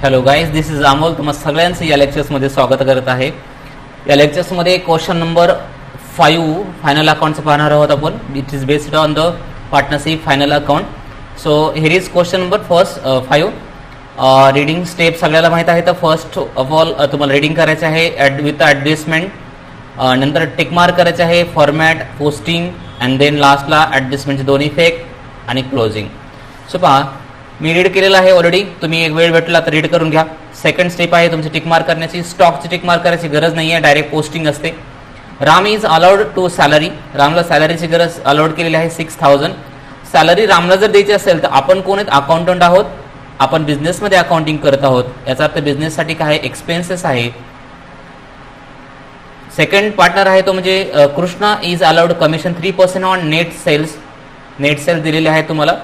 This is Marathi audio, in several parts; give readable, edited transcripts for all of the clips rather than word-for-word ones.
Hello guys, this is Amol. तुम्हा सगळ्यांचं या लेक्चर्समध्ये स्वागत करत आहे. या लेक्चर्समध्ये क्वेश्चन नंबर 5 फायनल अकाउंटचं पाहणार आहोत आपण. It is based on the partnership final account. So here is question number 5. Reading step सगळ्याला माहीत आहे. तर फर्स्ट ऑफ ऑल तुम्हाला रीडिंग करायचं आहे विथ ॲडजस्टमेंट, नंतर टिक मार्क करायचं आहे, फॉर्मॅट, पोस्टिंग अँड देन लास्टला ॲडजस्टमेंटचे दोन इफेक्ट आणि क्लोजिंग. सो पहा, मी रीड केलेलं आहे ऑलरेडी. तुम्ही एक वेळ भेटला तर रीड करून घ्या. सेकंड स्टेप आहे तुमची टिक मार्क करण्याची. स्टॉकची टिक मार्क करायची गरज नाही आहे, डायरेक्ट पोस्टिंग असते. Ram is allowed to salary. रामला सॅलरीची गरज अलाउड केलेली आहे 6000. सॅलरी रामला जर द्यायची असेल तर आपण कोण आहेत? अकाउंटंट आहोत. आपण बिझनेसमध्ये अकाउंटिंग करत आहोत. याचा अर्थ बिझनेससाठी काय एक्सपेन्सेस आहे. सेकंड पार्टनर आहे तो म्हणजे Krishna is allowed commission 3% on net sales. Net sales दिलेले आहे तुम्हाला.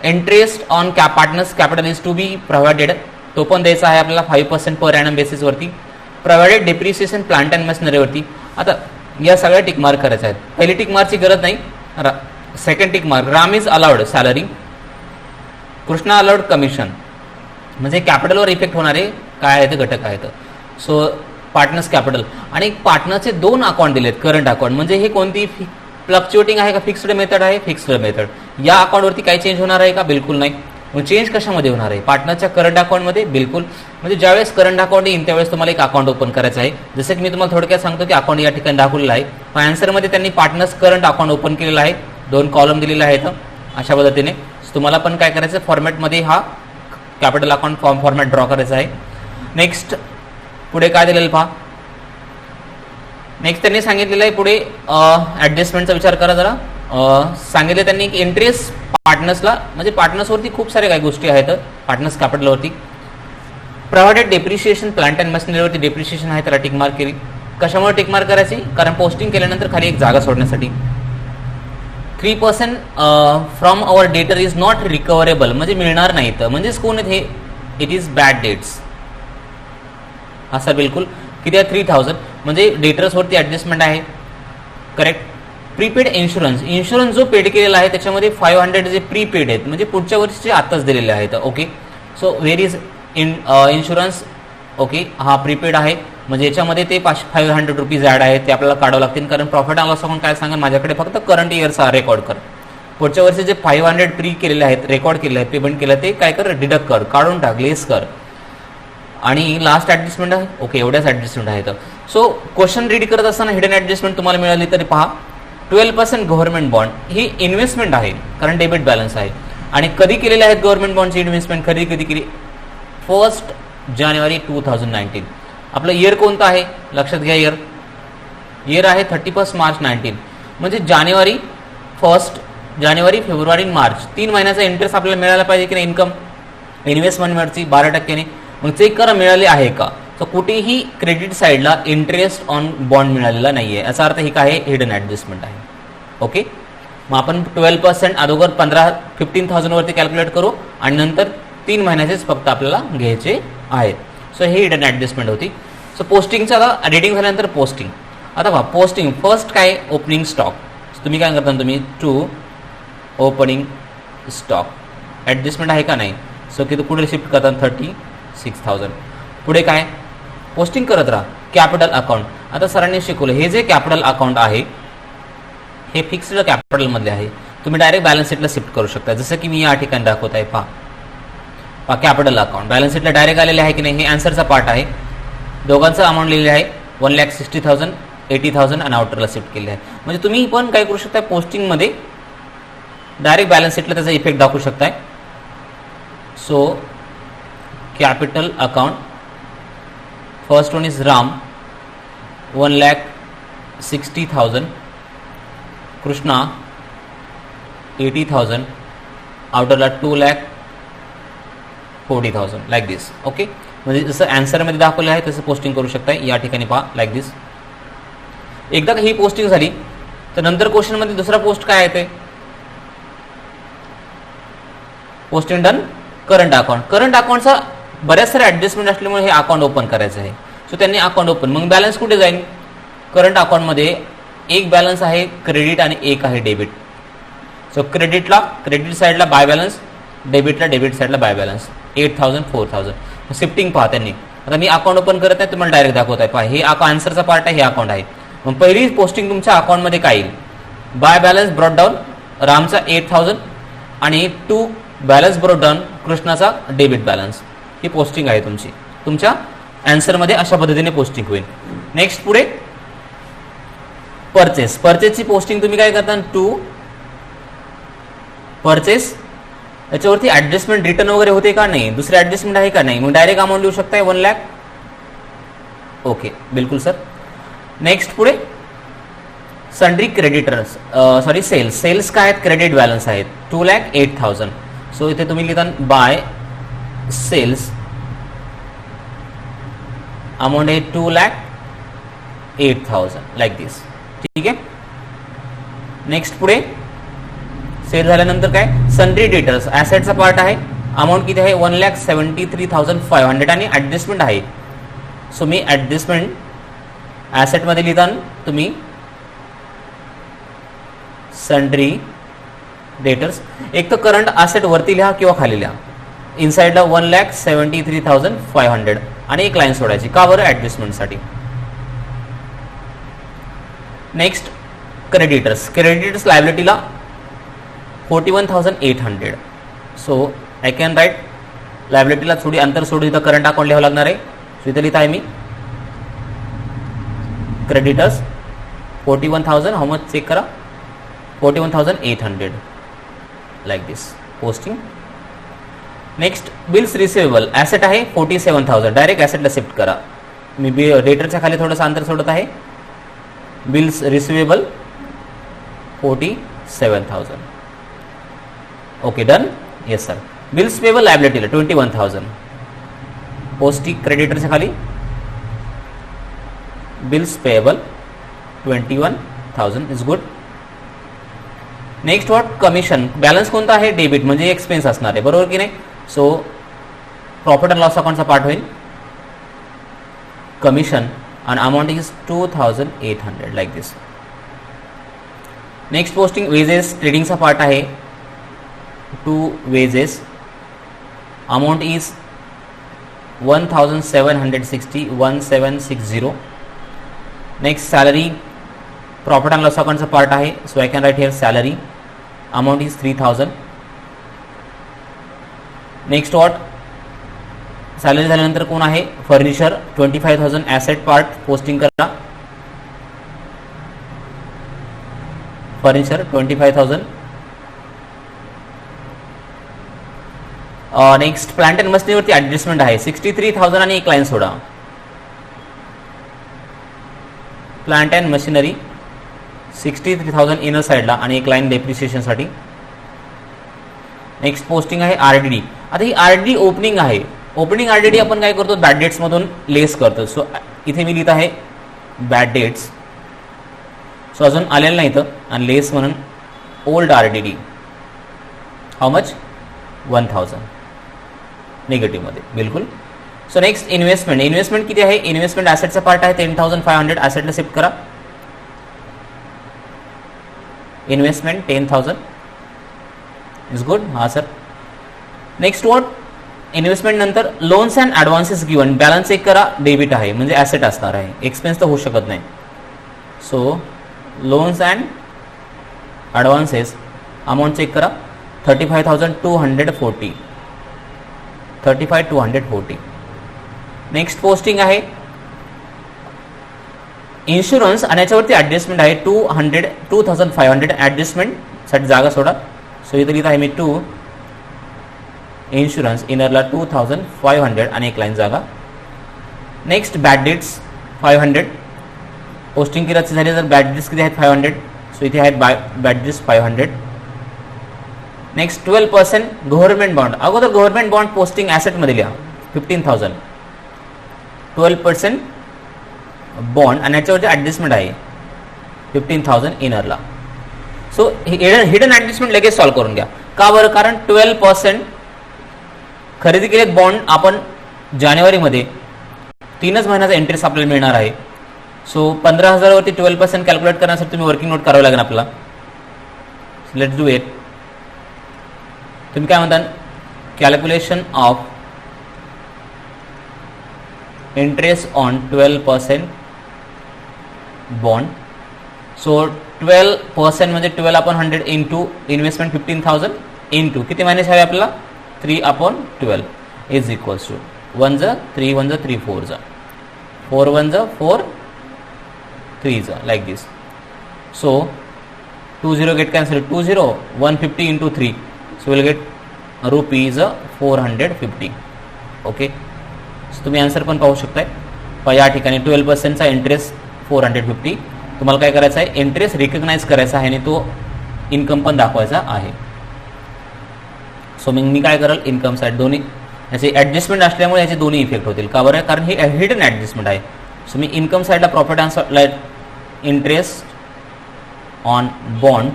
Interest on partners capital is to be provided. तो पण द्यायचा आहे आपल्याला 5% पर ॲनम बेसिसवरती. प्रोव्हाइडेड डेप्रिसिएशन प्लांट अँड मशिनरीवरती. आता या सगळ्या टिक मार्क करायच्या आहेत. पहिली टिक मार्कची गरज नाही. Second tick mark, Ram is allowed salary, Krishna allowed commission. म्हणजे कॅपिटलवर इफेक्ट होणारे काय आहेत घटक आहेत. सो पार्टनर्स कॅपिटल आणि पार्टनरचे दोन अकाउंट दिलेत. करंट अकाउंट म्हणजे हे कोणती फ्लक्च्युएटिंग आहे का फिक्स्ड मेथड आहे? Fixed method. या अकाउंटवरती काही चेंज होणार आहे का? बिलकुल नाही. मग चेंज कशामध्ये होणार आहे? पार्टनरच्या करंट अकाउंटमध्ये. बिलकुल. म्हणजे ज्यावेळेस करंट अकाउंट येईल त्यावेळेस तुम्हाला एक अकाउंट ओपन करायचं आहे. जसं की मी तुम्हाला थोडक्यात सांगतो की अकाउंट या ठिकाणी दाखवलेलं आहे. आन्सरमध्ये त्यांनी पार्टनर्स करंट अकाउंट ओपन केलेलं आहे. 2 कॉलम दिलेले आहेत अशा पद्धतीने. तुम्हाला पण काय करायचं, फॉर्मॅटमध्ये हा कॅपिटल अकाउंट फॉर्मॅट ड्रॉ करायचा आहे. नेक्स्ट पुढे काय दिलेलं पहा. नेक्स्ट त्यांनी सांगितलेलं आहे पुढे ॲडजस्टमेंटचा विचार करा जरा. सांगितले त्यांनी की इंटरेस्ट पार्टनर्सला, म्हणजे पार्टनर्सवरती खूप सारे काही गोष्टी आहेत पार्टनर्स कॅपिटलवरती. प्रोव्हाइडेड डेप्रिशिएशन प्लांट अँड मशिनरीवरती डेप्रिशिएशन आहे, त्याला टिक मार्क केली. कशामुळे टिक मार्क करायची? कारण पोस्टिंग केल्यानंतर खाली एक जागा सोडण्यासाठी. 3% from our debtor is not recoverable, म्हणजे मिळणार नाही. तर म्हणजेच कोण आहेत हे? It is bad debts. हा सर बिलकुल. किती आहे? 3000. म्हणजे डेटर्सवरती ॲडजस्टमेंट आहे. करेक्ट. प्रीपेड इन्शुरन्स, इन्शुरन्स जो पेड केलेला आहे त्याच्यामध्ये 500 जे प्रीपेड आहेत म्हणजे पुढच्या वर्षीचे आताच दिलेले आहेत. Okay. So where is insurance. Okay, हा प्रीपेड आहे. म्हणजे याच्यामध्ये ते 500 रुपीज ॲड आहेत, ते आपल्याला काढावं लागतील. कारण प्रॉफिट अँड लॉस अकाउंट काय सांगा, माझ्याकडे फक्त करंट इयरचा रेकॉर्ड कर. पुढच्या वर्षी जे 500 प्री केलेले आहेत, रेकॉर्ड केले आहेत, पेमेंट केलं, ते काय कर, डिडक्ट कर, काढून टाक, लेस कर. आणि लास्ट ॲडजस्टमेंट आहे. ओके, एवढ्याच ॲडजस्टमेंट आहेत. सो क्वेश्चन रीड करत असताना हिडन ॲडजस्टमेंट तुम्हाला मिळाली तरी पहा. 12% गव्हर्नमेंट बॉन्ड ही इन्व्हेस्टमेंट आहे, कारण डेबिट बॅलन्स आहे. आणि कधी केलेले आहेत गव्हर्नमेंट बॉन्डची इन्व्हेस्टमेंट? कधी केली? 1 जानेवारी 2019. आपलं इयर कोणतं आहे लक्षात घ्या. इयर आहे 31 मार्च 19. म्हणजे जानेवारी 1 जानेवारी, फेब्रुवारी, मार्च 3 महिन्याचा इंटरेस्ट आपल्याला मिळाला पाहिजे की नाही? इन्कम इन्व्हेस्टमेंटवरची 12%. मग चेक करा मिळाले आहे का. तर कुठेही क्रेडिट साईडला इंटरेस्ट ऑन बॉन्ड मिळालेला नाहीये. याचा अर्थ ही काय आहे? हिडन ॲडजस्टमेंट आहे. ओके. मग आपण 12% अगोदर 15,000 वरती कॅल्क्युलेट करू आणि नंतर 3 महिन्याचेच फक्त आपल्याला घ्यायचे आहेत. सो हे हिडन ॲडजस्टमेंट होती. सो पोस्टिंगचं आता रीडिंग झाल्यानंतर पोस्टिंग. आता पहा पोस्टिंग फर्स्ट काय? Opening stock. तुम्ही काय करता? तुम्ही टू ओपनिंग स्टॉक. ॲडजस्टमेंट आहे का नाही? सो की कुठे शिफ्ट करतात? 36,000. पुढे काय? पोस्टिंग करत राहा. Capital account. आता सरांनी शिकवलं हे जे कॅपिटल अकाउंट आहे हे फिक्स्ड कॅपिटलमधले आहे. तुम्ही डायरेक्ट बॅलन्स शीटला शिफ्ट करू शकता, जसं की मी या ठिकाणी दाखवत आहे. पहा कॅपिटल अकाउंट बॅलन्स शीटला डायरेक्ट आलेले आहे की नाही? हे आन्सरचा पार्ट आहे. दोघांचं अमाऊंट लिहिलेलं आहे 1,60,000, 80,000 आणि आउटरला शिफ्ट केले आहे. म्हणजे तुम्ही पण काय करू शकता? पोस्टिंगमध्ये डायरेक्ट बॅलन्स शीटला त्याचा इफेक्ट दाखवू शकताय. So capital account first one is Ram 1,60,000, Krishna 80,000, आउटरला 2,40,000 like this. Okay. म्हणजे जसं आन्सरमध्ये दाखवलं आहे तसं पोस्टिंग करू शकताय. या ठिकाणी पहा लाईक दिस. एकदा ही पोस्टिंग झाली तर नंतर क्वेश्चनमध्ये दुसरा पोस्ट काय आहे ते posting done. Current account. Current अकाउंटचा बऱ्याच सारे ॲडजस्टमेंट असल्यामुळे हे अकाउंट ओपन करायचं आहे. सो त्यांनी अकाउंट ओपन. मग बॅलन्स कुठे जाईल? करंट अकाउंटमध्ये एक बॅलन्स आहे क्रेडिट आणि एक आहे डेबिट. सो क्रेडिटला क्रेडिट साईडला बाय बॅलन्स, डेबिटला डेबिट साईडला बाय बॅलन्स 8,000 4,000. शिफ्टिंग पहा त्यांनी. आता मी अकाउंट ओपन करत आहे, तुम्हाला डायरेक्ट दाखवत आहे. पहा, हे आन्सरचा पार्ट आहे, हे अकाउंट आहे. मग पहिली पोस्टिंग तुमच्या अकाउंटमध्ये काय येईल? बाय बॅलन्स ब्रॉट डाऊन रामचा 8000 आणि टू बॅलन्स ब्रॉट डाऊन कृष्णाचा डेबिट बॅलन्स. ही पोस्टिंग आहे तुमची. तुमच्या आन्सरमध्ये अशा पद्धतीने पोस्टिंग होईल. नेक्स्ट पुढे परचेस. परचेसची पोस्टिंग तुम्ही काय करता? To purchase. याच्यावरती ऍडजस्टमेंट रिटर्न वगैरे होते का नाही, दुसरे ऍडजस्टमेंट आहे का नाही, मग डायरेक्ट अमाऊंट लिहू शकताय 1 लाख. ओके, बिलकुल सर. नेक्स्ट पुढे sundry creditors, sorry sales. Sales काय आहेत? क्रेडिट बॅलन्स आहेत 2,08,000. सो इथे तुम्ही लिहिता बाय सेल्स अमाऊंट आहे 2,08,000 लाईक दिस. ठीक आहे. नेक्स्ट पुढे सेल झाल्यानंतर काय? सन्ड्री डेटर्स ऍसेटचा पार्ट आहे. अमाऊंट किती आहे? 1,73,500 आणि ऍडजस्टमेंट आहे. सो मी ऍडजस्टमेंट ऍसेट मध्ये लिहिताना तुम्ही सन्ड्री डेटर्स एक तर करंट ऍसेट वरती लिहा किंवा खाली लिहा. इनसाइडला 1,73,500 आणि एक लाईन सोडायची. का बरं? ऍडजस्टमेंटसाठी. Next creditors. क्रेडिटर्स लायबिलिटीला 41,800. सो आय कॅन राईट लायबिलिटीला थोडी अंतर सोडून इथं करंट अकाउंट लिहावं लागणार आहे. सो इथं लिहित आहे मी क्रेडिटर्स 41,000. हाऊ मच चेक करा? 41,800 like this posting. Next bills receivable asset आहे 47,000. डायरेक्ट ऍसेटला शिफ्ट करा. मी डेटरच्या खाली थोडंसं अंतर सोडत आहे. Bills receivable 47,000. Okay, done. Yes sir. Bills payable लायबिलिटीला 21,000. पोस्टिंग क्रेडिटरच्या खाली bills payable 21,000 is good. Next what? Commission. Balance कोणता आहे? डेबिट, म्हणजे एक्सपेन्स असणार आहे, बरोबर की नाही? सो प्रॉफिट अँड लॉस अकाउंटचा पार्ट होईल कमिशन आणि amount is 2,800 like this. Next posting wages. ट्रेडिंगचा पार्ट आहे. To wages amount is 1,760 1,760. Next salary. Profit and loss अकाउंटचा पार्ट आहे. So I can write here salary amount is 3,000. Next what? Salary झाल्यानंतर कोण आहे? फर्निचर 25,000. ऍसेट पार्ट पोस्टिंग करा. फर्निचर 25,000. नेक्स्ट प्लांट अँड मशिनरीवरती ऍडजस्टमेंट आहे 63,000 आणि एक line soda. Plant and machinery 63,000 inner साइडला आणि एक लाईन डेप्रिसिएशनसाठी. नेक्स्ट पोस्टिंग आहे आरडीडी. आता ही आरडीडी ओपनिंग आहे. ओपनिंग आरडीडी आपण काय करतो? बॅड डेट्स मधून लेस करतो. सो इथे मी लिहित आहे बॅड डेट्स. सो अजून आलेलं नाही इथं आणि लेस म्हणून old RDD. How much? 1,000 negative मध्ये. बिलकुल. So next investment. इन्व्हेस्टमेंट किती आहे? इन्व्हेस्टमेंट ऍसेटचा पार्ट आहे 10,500. ऍसेटला शिफ्ट करा. Investment 10,000 is good. हा सर. Next what? इन्व्हेस्टमेंट नंतर loans and advances given. Balance check करा. डेबिट आहे म्हणजे ऍसेट असणार आहे, एक्सपेन्स तर होऊ शकत नाही. So loans and advances amount check करा 35,240. 35,240. नेक्स्ट पोस्टिंग आहे इन्शुरन्स आणि याच्यावरती ऍडजस्टमेंट आहे 2,500. ऍडजस्टमेंट साठी जागा सोडा. सो इथे लिहित आहे मी 2 इन्शुरन्स इनरला 2,500 आणि एक लाईन जागा. Next bad debts 500. पोस्टिंग किती झाली तर बॅड डेट्स किती आहेत? 500. सो इथे आहेत bad debts 500. Next 12% government bond. अगोदर गव्हर्नमेंट बॉन्ड पोस्टिंग ऍसेटमध्ये लिहा 15,000. 12% बॉन्ड आणि याच्यावरती ऍडजस्टमेंट आहे 15,000 इनरला. सो हिडन ऍडजस्टमेंट लगेच सॉल्व्ह करून घ्या. का बरं? कारण 12% खरेदी केलेत बॉन्ड आपण जानेवारीमध्ये 3च महिन्याचा इंटरेस्ट आपल्याला मिळणार आहे. सो 15,000 वरती 12% कॅल्क्युलेट करण्यासाठी तुम्ही वर्किंग नोट करावं लागेल आपल्याला. Let's do it. तुम्ही काय म्हणता? Calculation of interest on 12% bond. So 12% म्हणजे 12/100 इंटू इन्व्हेस्टमेंट 15,000 इंटू किती मायनस हवे आपल्याला 3/12 इज इक्वल्स टू 1 ज 3 1 ज 3 4 ज 4 1 ज 4 3 ज like this. So 2 0 get cancelled 2 0 150 into 3, so we'll get rupees 450. Okay, तुम्ही आन्सर पण पाहू शकताय. या ठिकाणी 12%चा इंटरेस्ट 450. तुम्हाला काय करायचं आहे, इंटरेस्ट रिकग्नाइज करायचा आहे आणि तो इन्कम पण दाखवायचा आहे. सो मग मी काय करेल, इन्कम साईड दोन्ही याचे ॲडजस्टमेंट असल्यामुळे याचे दोन्ही इफेक्ट होतील. का बरं, कारण ही हिडन ॲडजस्टमेंट आहे. सो मी इन्कम साईडला profit and interest on bond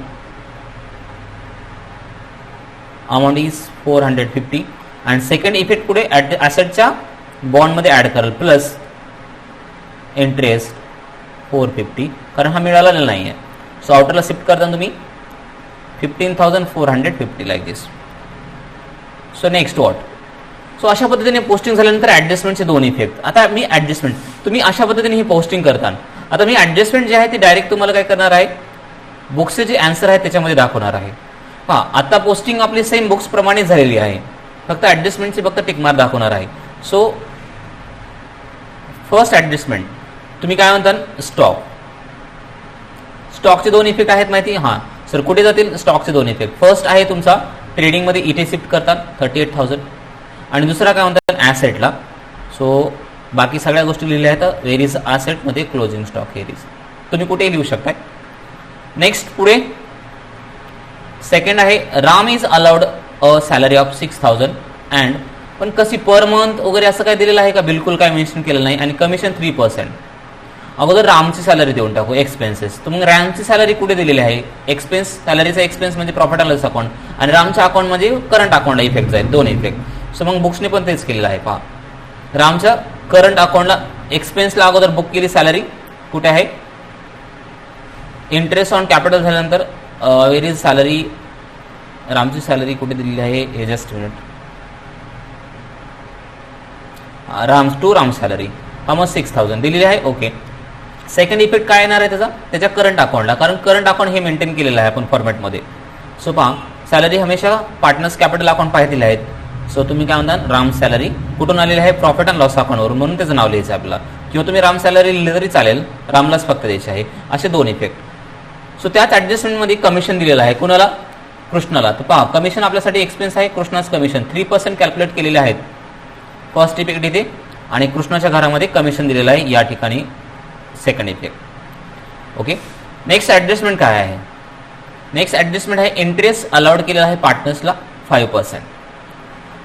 amount is 450 आणि सेकंड इफेक्ट पुढे ॲसेटच्या बॉन्डमध्ये ॲड करेल प्लस इंटरेस्ट 450, कारण हा मिळालेला नाही आहे. सो आउटरला शिफ्ट करताना तुम्ही 15,450 like this. So next what. So अशा पद्धतीने पोस्टिंग झाल्यानंतर ॲडजस्टमेंटचे दोन इफेक्ट. आता मी ॲडजस्टमेंट तुम्ही अशा पद्धतीने ही पोस्टिंग करता. आता मी ॲडजस्टमेंट जे आहे ते डायरेक्ट तुम्हाला काय करणार आहे, बुक्सचे जे आन्सर आहे त्याच्यामध्ये दाखवणार आहे. हां, आता पोस्टिंग आपली सेम बुक्स प्रमाणे झालेली आहे, फक्त ॲडजस्टमेंटचे फक्त टिकमार्क दाखवणार आहे. सो फर्स्ट ॲडजस्टमेंट तुम्ही काय म्हणता, स्टॉकचे दोन इफेक्ट आहेत माहिती. हां सर, कुठे जातील स्टॉकचे दोन इफेक्ट. फर्स्ट आहे तुमचा ट्रेडिंगमध्ये इथे शिफ्ट करतात 38,000 आणि दुसरा काय म्हणतात ॲसेटला. सो बाकी सगळ्या गोष्टी लिहिल्या आहेत. वेर इज ॲसेटमध्ये क्लोजिंग स्टॉक हेर इज, तुम्ही कुठेही लिहू शकताय. नेक्स्ट पुढे सेकंड आहे Ram is allowed a salary of 6,000 and, पण कशी पर मंथ वगैरे असं काय दिलेलं आहे का, बिलकुल काय मेन्शन केलेलं नाही. आणि कमिशन 3%. अगोदर रामची सॅलरी देऊन टाकू एक्सपेन्सेस. तर मग रामची सॅलरी कुठे दिलेली आहे, एक्सपेन्स सॅलरीचा एक्सपेन्स म्हणजे प्रॉफिट अँड लॉस अकाउंट आणि रामच्या अकाउंट म्हणजे करंट अकाउंटला इफेक्ट जाईल, दोन इफेक्ट. सो मग बुक्सने पण तेच केलेलं आहे. पहा, रामच्या करंट अकाउंटला एक्सपेन्सला अगोदर बुक केली सॅलरी, कुठे आहे इंटरेस्ट ऑन कॅपिटल झाल्यानंतर वेर इज सॅलरी, रामची सॅलरी कुठे दिलेली आहे, हे जस्ट मिनिट. राम सॅलरी मग 6,000 दिलेली आहे. ओके, सेकंड इफेक्ट काय येणार आहे त्याचा, त्याच्या करंट अकाउंटला, कारण करंट अकाउंट हे मेंटेन केलेलं आहे आपण फॉर्मॅटमध्ये. सो पहा, सॅलरी हमेशा पार्टनर्स कॅपिटल अकाउंट पाहिलेले आहेत. सो तुम्ही काय म्हणता, राम सॅलरी कुठून आलेली आहे, प्रॉफिट अँड लॉस अकाउंटवरून, म्हणून त्याचं नाव लिहायचं आपल्याला. किंवा तुम्ही राम सॅलरी लिहिलं तरी चालेल, रामलाच फक्त द्यायचे आहे. असे दोन इफेक्ट. सो त्याच ॲडजस्टमेंटमध्ये कमिशन दिलेलं आहे कुणाला, कृष्णाला. तर पहा, कमिशन आपल्यासाठी एक्सपेन्स आहे. कृष्णाच कमिशन 3% कॅल्क्युलेट केलेले आहेत. फर्स्ट इफेक्ट इथे आणि कृष्णाच्या घरामध्ये कमिशन दिलेलं आहे या ठिकाणी second effect. Okay, next adjustment काय आहे, नेक्स्ट ॲडजस्टमेंट आहे इंटरेस्ट अलाउड केलेला आहे पार्टनर्सला 5%.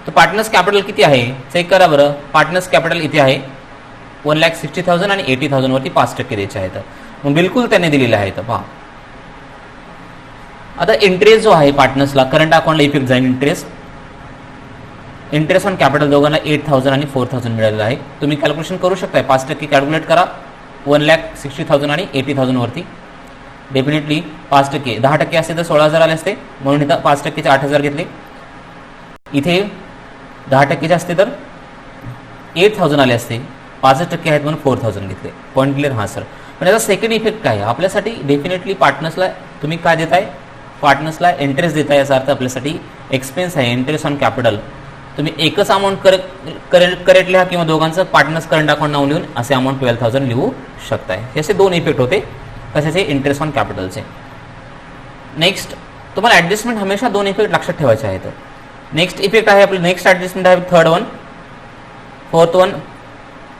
तर पार्टनर्स कॅपिटल किती आहे चेक करा बरं. पार्टनर्स कॅपिटल इथे आहे 1,60,000 आणि 80,000 वरती 5% द्यायचे आहेत. मग बिलकुल त्यांनी दिलेले आहेत. पहा, आता इंटरेस्ट जो आहे पार्टनर्सला करंट अकाउंटला इफेक्ट जाईल. इंटरेस्ट ऑन कॅपिटल दोघांना 8,000 आणि 4,000 मिळालेलं आहे. तुम्ही कॅल्क्युलेशन करू शकताय, 5% कॅल्क्युलेट करा. 1,60,000 आणि 80,000 वरती डेफिनेटली 5%, 10% असते तर 16,000 आले असते, म्हणून इथं 5%चे 8,000 घेतले. इथे 10% असते तर 8,000 आले असते, 5% आहेत म्हणून 4,000 घेतले. Point clear. हां सर, पण याचा सेकंड इफेक्ट काय आहे आपल्यासाठी, डेफिनेटली पार्टनर्सला तुम्ही काय देताय, पार्टनर्सला इंटरेस्ट देताय. याचा अर्थ आपल्यासाठी एक्सपेन्स आहे इंटरेस्ट ऑन कॅपिटल. तुम्ही एकच अमाऊंट करेक्ट लिहा किंवा दोघांचं पार्टनर्स करंट अकाउंट नाव लिहून असे अमाऊंट 12,000 लिहू शकताय. हे असे दोन इफेक्ट होते कशाचे, इंटरेस्ट ऑन कॅपिटलचे. नेक्स्ट तुम्हाला ॲडजस्टमेंट हमेशा दोन इफेक्ट लक्षात ठेवायचे आहेत. नेक्स्ट इफेक्ट आहे आपलं, नेक्स्ट ॲडजस्टमेंट आहे third one. Fourth one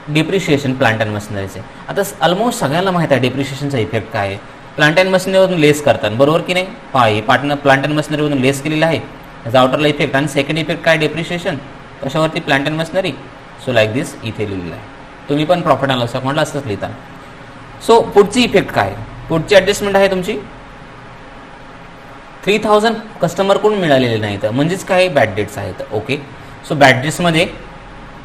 depreciation plant and मशिनरीचे. आता ऑलमोस्ट सगळ्यांना माहीत आहे डिप्रिशिएशनचा इफेक्ट काय आहे. प्लांट अँड मशिनरीवरून लेस करतात, बरोबर की नाही. पहा, ही पार्टनर प्लांट अँड मशिनरीवरून लेस केलेला आहे, याचा आउटरला इफेक्ट. आणि सेकंड इफेक्ट काय, डेप्रिशिएशन कशावरती, plant and machinery. So like this इथे लिहिलेलं आहे. तुम्ही पण प्रॉफिट अँड लॉस अकाउंटला असंच लिहिता. सो पुढची इफेक्ट काय, पुढची ॲडजस्टमेंट आहे तुमची 3,000 कस्टमरकडून मिळालेले नाहीत, म्हणजेच काय बॅड डेट्स आहेत. ओके, सो बॅड डेट्समध्ये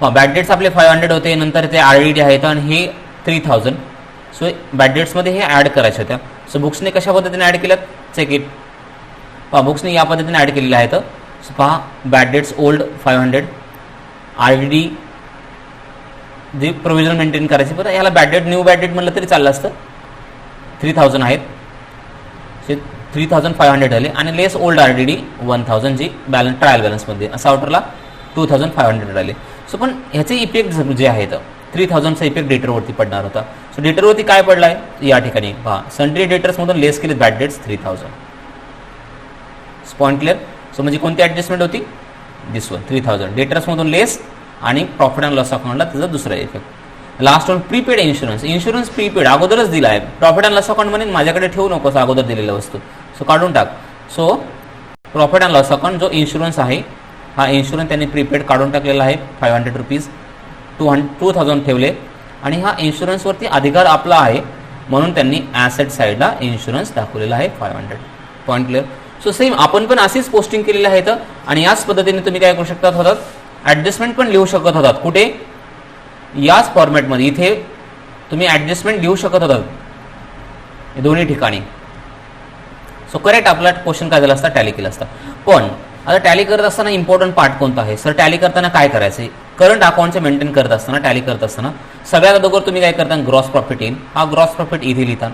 बॅड डेट्स आपले 500 होते, नंतर ते RDD आहेत आणि हे 3,000. सो बॅड डेट्समध्ये हे ॲड करायच्या होत्या. सो बुक्सने कशा पद्धतीने ॲड केल्यात चेक इट. पहा, बुक्सने या पद्धतीने ॲड केलेले आहेत. सो पहा, बॅड डेट्स ओल्ड 500, RDD जी प्रोव्हिजन मेंटेन करायची. बरं ह्याला bad debt new bad debt म्हटलं तरी चाललं असतं. 3000 आहेत, 3500 झाले आणि लेस ओल्ड RDD 1000 जी बॅलन्स ट्रायल बॅलन्समध्ये, असा आउटरला 2500 आले. सो पण ह्याचे इफेक्ट जे आहेत 3000चा इफेक्ट डेटरवरती पडणार होता. सो डेटरवरती काय पडला आहे या ठिकाणी पहा, सन्ड्री डेटर्समधून लेस केले bad debts 3000. Point clear. So म्हणजे कोणती ऍडजस्टमेंट होती, दिस वन 3000 डेटर्समधून लेस आणि प्रॉफिट अँड लॉस अकाउंटला त्याचा दुसरा effect. Last one prepaid insurance. Insurance prepaid अगोदरच दिला आहे. प्रॉफिट अँड लॉस अकाउंट म्हणून माझ्याकडे ठेवू नकोस अगोदर दिलेल्या वस्तू. सो काढून टाक. So profit and loss account जो इन्शुरन्स आहे हा इन्शुरन्स त्यांनी प्रीपेड काढून टाकलेला आहे. 500 रुपीज 2000 ठेवले आणि हा इन्शुरन्सवरती अधिकार आपला आहे म्हणून त्यांनी ॲसेट साईडला इन्शुरन्स दाखवलेला आहे 500. Point clear. सो सेम आपण पण अशीच पोस्टिंग केलेली आहेत आणि याच पद्धतीने तुम्ही काय करू शकतात होतात, ऍडजस्टमेंट पण लिहू शकत होतात. कुठे, याच फॉर्मॅटमध्ये इथे तुम्ही ऍडजस्टमेंट लिहू शकत होतात दोन्ही ठिकाणी. सो करेक्ट आपला क्वेश्चन काय झाला असता, टॅली केला असता. पण आता टॅली करत असताना इम्पॉर्टंट पार्ट कोणता आहे सर, टॅली करताना काय करायचं, करंट अकाउंटचे मेंटेन करत असताना टॅली करत असताना सगळ्यात अगोदर तुम्ही काय करता, ग्रॉस प्रॉफिट येईल. हा ग्रॉस प्रॉफिट इथे लिहिता.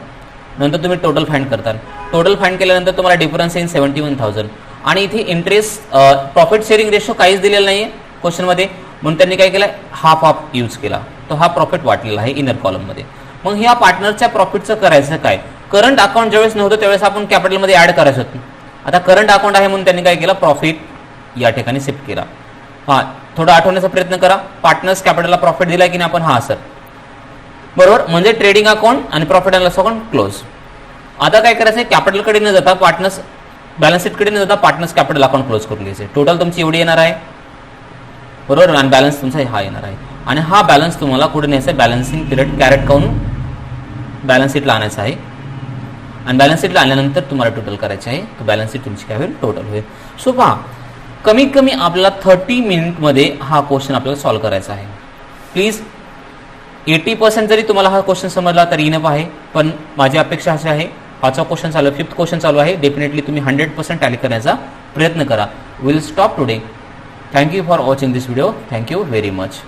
नंतर तुम्ही टोटल फाइंड करता. टोटल फाइंड केल्यानंतर तुम्हाला डिफरन्स येईल 71,000 आणि इथे इंटरेस्ट प्रॉफिट शेअरिंग रेशो काहीच दिलेला नाहीये क्वेश्चनमध्ये म्हणून त्यांनी काय केलं, हाफ हाफ यूज केला. तो हा प्रॉफिट वाटलेला आहे इनर कॉलममध्ये. मग ह्या पार्टनरच्या प्रॉफिटचं करायचं काय, करंट अकाउंट ज्यावेळेस नव्हतं त्यावेळेस आपण कॅपिटलमध्ये ऍड करायचं होतं. आता करंट अकाउंट आहे म्हणून त्यांनी काय केलं, प्रॉफिट या ठिकाणी शिफ्ट केला. हा थोडं आठवण्याचा प्रयत्न करा, पार्टनर्स कॅपिटलला प्रॉफिट दिला की नाही आपण, हा सर बरोबर. म्हणजे ट्रेडिंग अकाउंट आणि profit and loss account close. आता काय करायचं, कॅपिटलकडे न जाता पार्टनर्स बॅलन्स शीटकडे न जाता पार्टनर्स कॅपिटल अकाउंट क्लोज करून घ्यायचे. टोटल तुमची एवढी येणार आहे बरोबर आणि बॅलन्स तुमचा हा येणार आहे आणि हा बॅलन्स तुम्हाला कुठे न्यायचा आहे, बॅलन्सिंग पिरियड कॅरेट करून बॅलन्स शीटला आणायचं आहे आणि बॅलन्स शीटला आणल्यानंतर तुम्हाला टोटल करायचे आहे. तर बॅलन्स शीट तुमची काय होईल, टोटल होईल. सो पहा कमीत कमी आपल्याला 30 मिनिटमध्ये हा क्वेश्चन आपल्याला सॉल्व्ह करायचा आहे. प्लीज 80% जरी तुम्हाला हा क्वेश्चन समजला तरी इनफ आहे. पण माझी अपेक्षा अशी आहे, 5वा क्वेश्चन चालू आहे, 5th क्वेश्चन चालू आहे, डेफिनेटली तुम्ही 100% टॅली करण्याचा प्रयत्न करा. Will stop today. Thank you for watching this video. Thank you very much.